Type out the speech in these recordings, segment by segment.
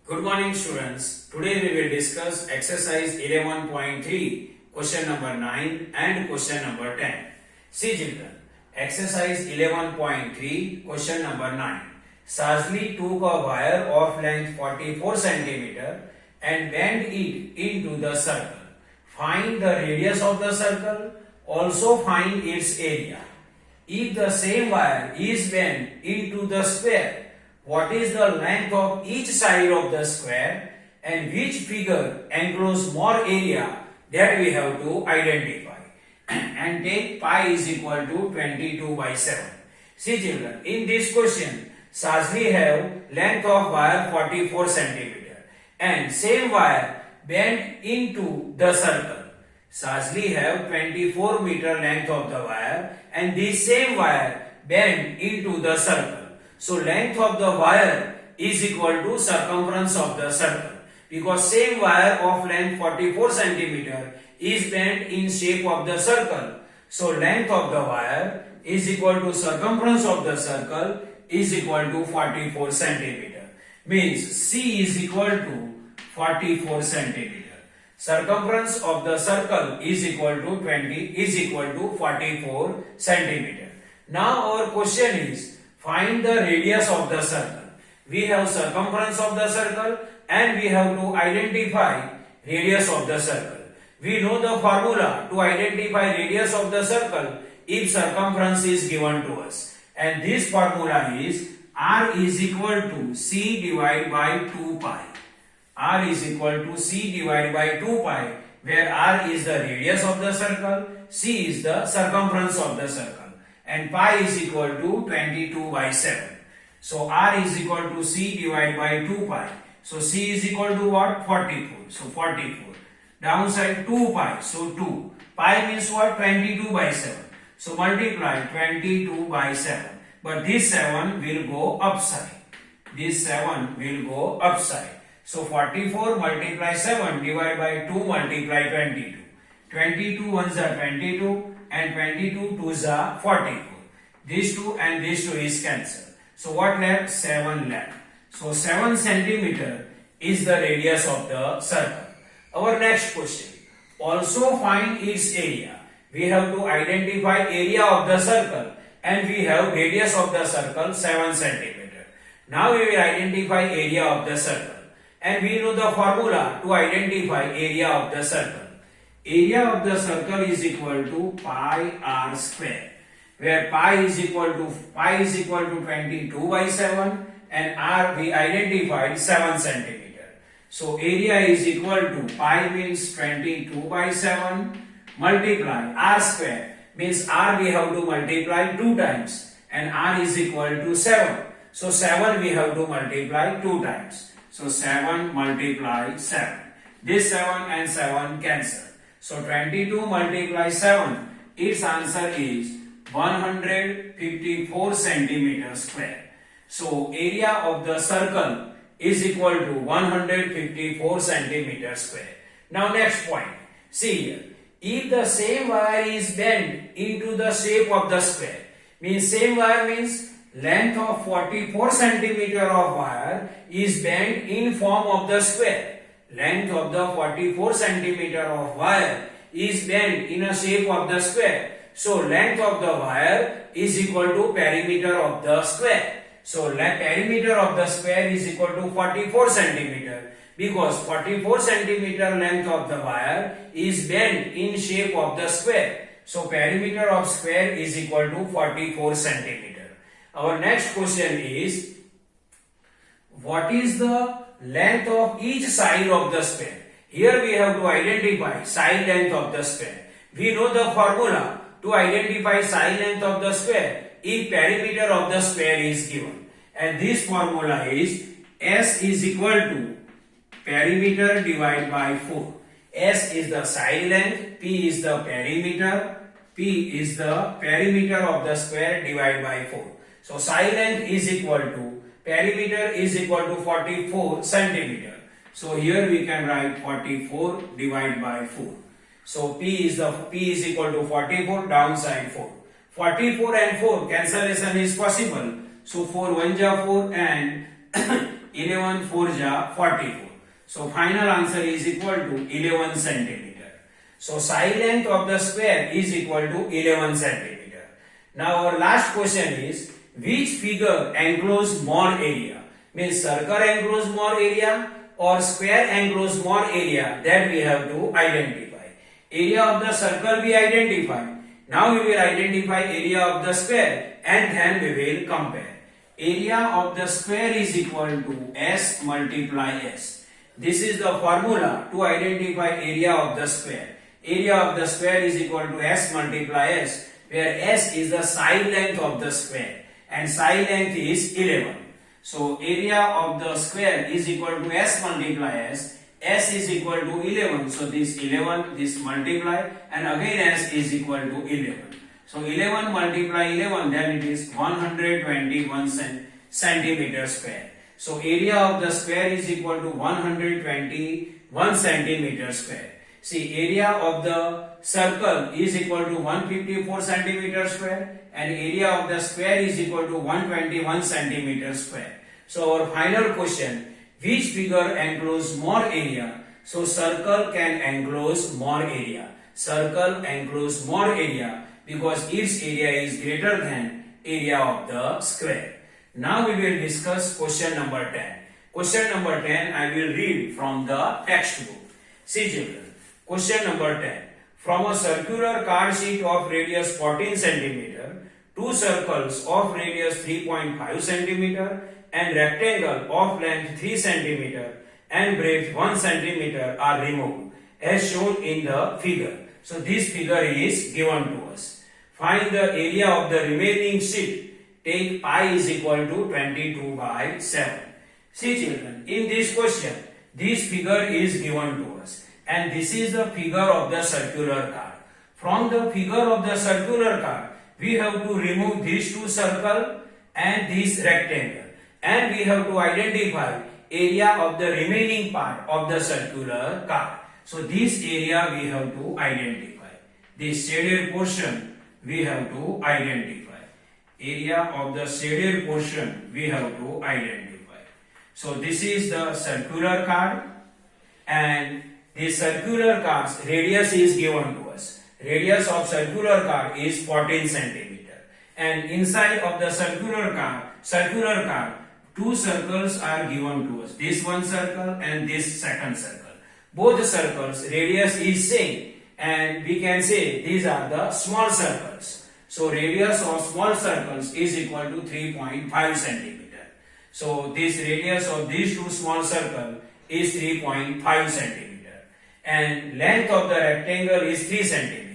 Good morning students. Today we will discuss exercise 11.3 question number 9 and question number 10. See children, exercise 11.3 question number 9. Sajli took a wire of length 44 cm and bent it into the circle. Find the radius of the circle, also find its area. If the same wire is bent into the square, what is the length of each side of the square and which figure encloses more area, that we have to identify. And take pi is equal to 22/7. See children, in this question, Sajli have length of wire 44 cm and same wire bent into the circle. Sajli have 24 meter length of the wire and this same wire bent into the circle. So length of the wire is equal to circumference of the circle, because same wire of length 44 cm is bent in shape of the circle. So length of the wire is equal to circumference of the circle is equal to 44 cm. Means C is equal to 44 cm. Circumference of the circle is equal to 44 cm. Now our question is, find the radius of the circle. We have circumference of the circle and we have to identify radius of the circle. We know the formula to identify radius of the circle if circumference is given to us. And this formula is R is equal to C divided by 2 pi. R is equal to C divided by 2 pi, where R is the radius of the circle, C is the circumference of the circle, and pi is equal to 22/7. So R is equal to C divided by 2 pi. So C is equal to what? 44. So 44. Downside 2 pi. So 2. Pi means what? 22/7. So multiply 22/7. But this 7 will go upside. This 7 will go upside. So 44 multiply 7 divided by 2 multiply 22. 22 ones are 22. And 22 twos are 44. These 2 and these 2 is cancelled. So what left? 7 left. So 7 centimeter is the radius of the circle. Our next question. Also find its area. We have to identify area of the circle and we have radius of the circle 7 centimeter. Now we will identify area of the circle and we know the formula to identify area of the circle. Area of the circle is equal to pi r square, where pi is equal to 22/7 and r we identified 7 centimeter. So area is equal to pi means 22/7 multiply r square means r we have to multiply 2 times and r is equal to 7. So 7 we have to multiply 2 times. So 7 multiply 7. This 7 and 7 cancel. So 22 multiply 7, its answer is 154 centimeter square. So area of the circle is equal to 154 centimeter square. Now next point. See here. If the same wire is bent into the shape of the square, means same wire means length of 44 centimeter of wire is bent in form of the square. Length of the 44 centimeter of wire is bent in a shape of the square. So length of the wire is equal to perimeter of the square. So perimeter of the square is equal to 44 centimeter because 44 centimeter length of the wire is bent in shape of the square. So perimeter of square is equal to 44 centimeter. Our next question is, what is the length of each side of the square? Here we have to identify side length of the square. We know the formula to identify side length of the square if perimeter of the square is given. And this formula is S is equal to perimeter divided by 4. S is the side length, P is the perimeter, P is the perimeter of the square divided by 4. So side length is equal to perimeter is equal to 44 centimeter. So here we can write 44 divided by 4. So P is equal to 44, downside 4. 44 and 4 cancellation is possible. So 4 1 ja 4 and 11 4 ja 44. So final answer is equal to 11 centimeter. So side length of the square is equal to 11 centimeter. Now our last question is, which figure enclose more area? Means circle enclose more area or square enclose more area, that we have to identify. Area of the circle we identified. Now we will identify area of the square and then we will compare. Area of the square is equal to S multiply S. This is the formula to identify area of the square. Area of the square is equal to S multiply S, where S is the side length of the square and side length is 11. So area of the square is equal to S multiply S. S is equal to 11. So this 11, this multiply, and again S is equal to 11. So 11 multiply 11, then it is 121 centimeter square. So area of the square is equal to 121 centimeter square. See, area of the circle is equal to 154 centimeter square and area of the square is equal to 121 centimeter square. So our final question, which figure enclose more area? So circle can enclose more area. Circle enclose more area because its area is greater than area of the square. Now we will discuss question number 10. Question number 10 I will read from the textbook. See children, question number 10. From a circular card sheet of radius 14 centimeter, two circles of radius 3.5 centimeter and rectangle of length 3 centimeter and breadth 1 centimeter are removed as shown in the figure. So this figure is given to us. Find the area of the remaining sheet. Take pi is equal to 22 by 7. See children, in this question, this figure is given to us and this is the figure of the circular card. From the figure of the circular card, we have to remove these two circles and this rectangle, and we have to identify area of the remaining part of the circular card. So this area we have to identify. This shaded portion we have to identify. Area of the shaded portion we have to identify. So this is the circular card and the circular card's radius is given to us. Radius of circular card is 14 centimeter and inside of the circular card, two circles are given to us. This one circle and this second circle. Both circles radius is same and we can say these are the small circles. So radius of small circles is equal to 3.5 centimeter. So this radius of these two small circles is 3.5 centimeter and length of the rectangle is 3 centimeter.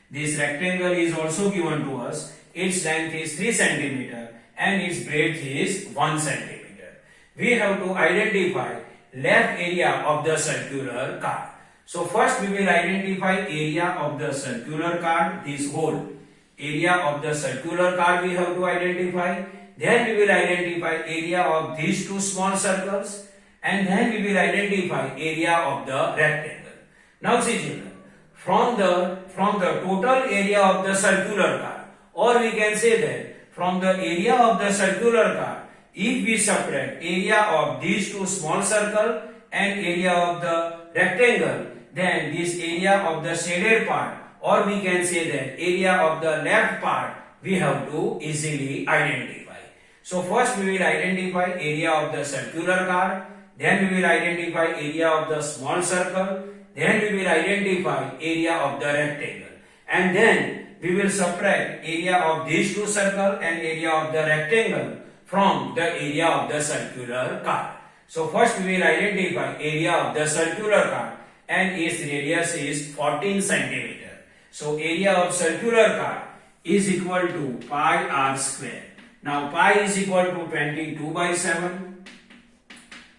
This rectangle is also given to us. Its length is 3 centimeter and its breadth is 1 centimeter. We have to identify left area of the circular card. So first we will identify area of the circular card, this whole. Area of the circular card we have to identify. Then we will identify area of these two small circles and then we will identify area of the rectangle. Now see children, from the total area of the circular card, or we can say that from the area of the circular card, if we subtract area of these two small circle and area of the rectangle, then this area of the shaded part, or we can say that area of the left part, we have to easily identify. So first we will identify area of the circular card, then we will identify area of the small circle, then we will identify area of the rectangle, and then we will subtract area of these two circles and area of the rectangle from the area of the circular card. So first we will identify area of the circular card and its radius is 14 centimeter. So area of circular card is equal to pi r square. Now pi is equal to 22 by 7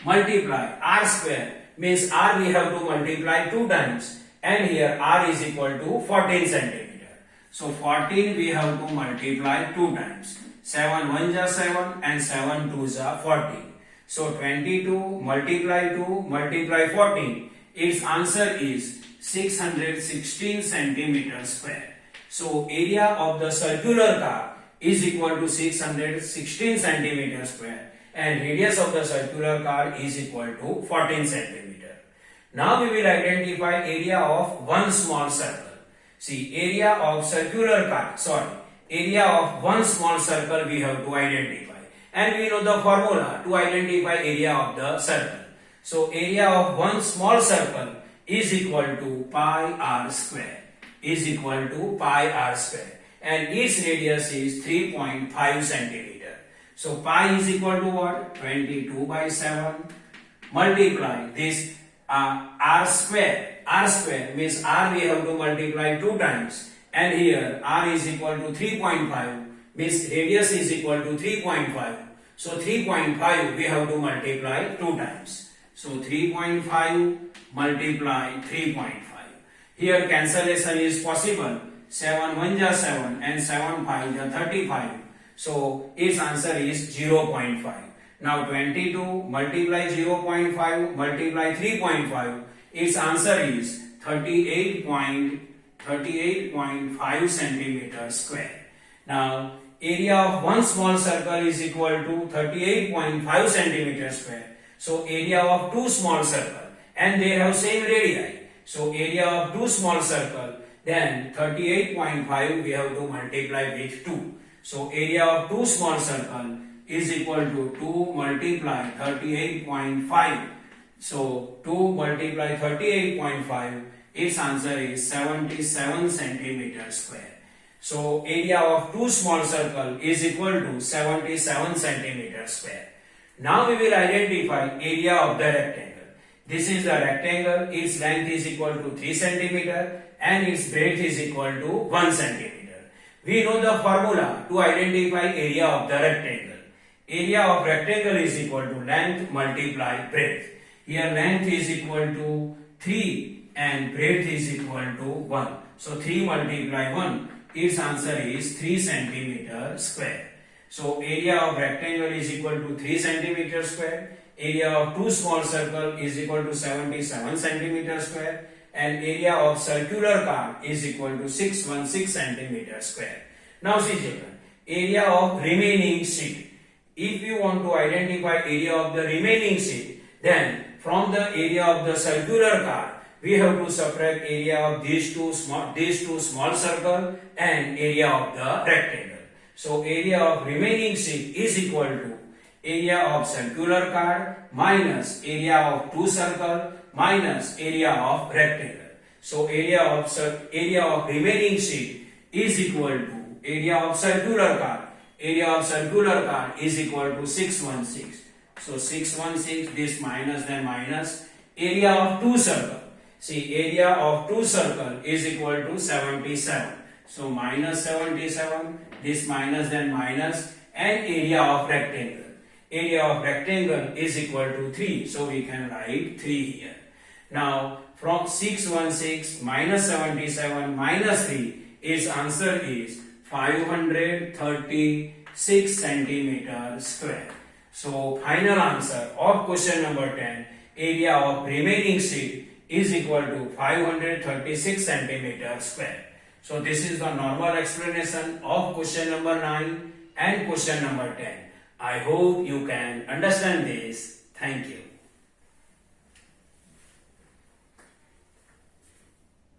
multiply r square, means r we have to multiply 2 times and here r is equal to 14 centimeter. So 14 we have to multiply 2 times. 7 1 ja 7 and 7 2 ja 14. So 22 multiply 2 multiply 14. Its answer is 616 centimeter square. So area of the circular card is equal to 616 centimeter square and radius of the circular car is equal to 14 centimeter. Now we will identify area of one small circle. See, area of circular car, area of one small circle we have to identify, and we know the formula to identify area of the circle. So area of one small circle is equal to pi r square, and its radius is 3.5 centimeter. So pi is equal to what? 22 by 7 multiply this r square. R square means r we have to multiply 2 times, and here r is equal to 3.5 means radius is equal to 3.5. So 3.5 we have to multiply 2 times. So 3.5 multiply 3.5. Here cancellation is possible. 7 1 ja 7 and 7 5 ja 35. So its answer is 0.5. Now 22 multiply 0.5 multiply 3.5. Its answer is 38.5 centimeter square. Now area of one small circle is equal to 38.5 centimeter square. So area of two small circle, and they have same radii. So area of two small circle, then 38.5 we have to multiply with 2. So area of two small circle is equal to 2 multiply 38.5. So 2 multiply 38.5, its answer is 77 centimeter square. So area of two small circle is equal to 77 centimeter square. Now we will identify area of the rectangle. This is the rectangle, its length is equal to 3 centimeter and its breadth is equal to 1 centimeter. We know the formula to identify area of the rectangle. Area of rectangle is equal to length multiply breadth. Here length is equal to 3 and breadth is equal to 1. So 3 multiply 1, its answer is 3 centimeter square. So area of rectangle is equal to 3 centimeter square. Area of two small circle is equal to 77 centimeter square, and area of circular car is equal to 616 centimeter square. Now see children, area of remaining sheet. If you want to identify area of the remaining sheet, then from the area of the circular car we have to subtract area of these two small circle and area of the rectangle. So area of remaining sheet is equal to area of circular car minus area of two circle minus area of rectangle. So area of remaining sheet is equal to area of circular car. Area of circular car is equal to 616. So 616, this minus then minus. Area of two circle. See, area of two circle is equal to 77. So minus 77, this minus then minus, and area of rectangle. Area of rectangle is equal to 3. So we can write 3 here. Now from 616 minus 77 minus 3, its answer is 536 centimeter square. So final answer of question number 10, area of remaining sheet is equal to 536 centimeter square. So this is the normal explanation of question number 9 and question number 10. I hope you can understand this. Thank you.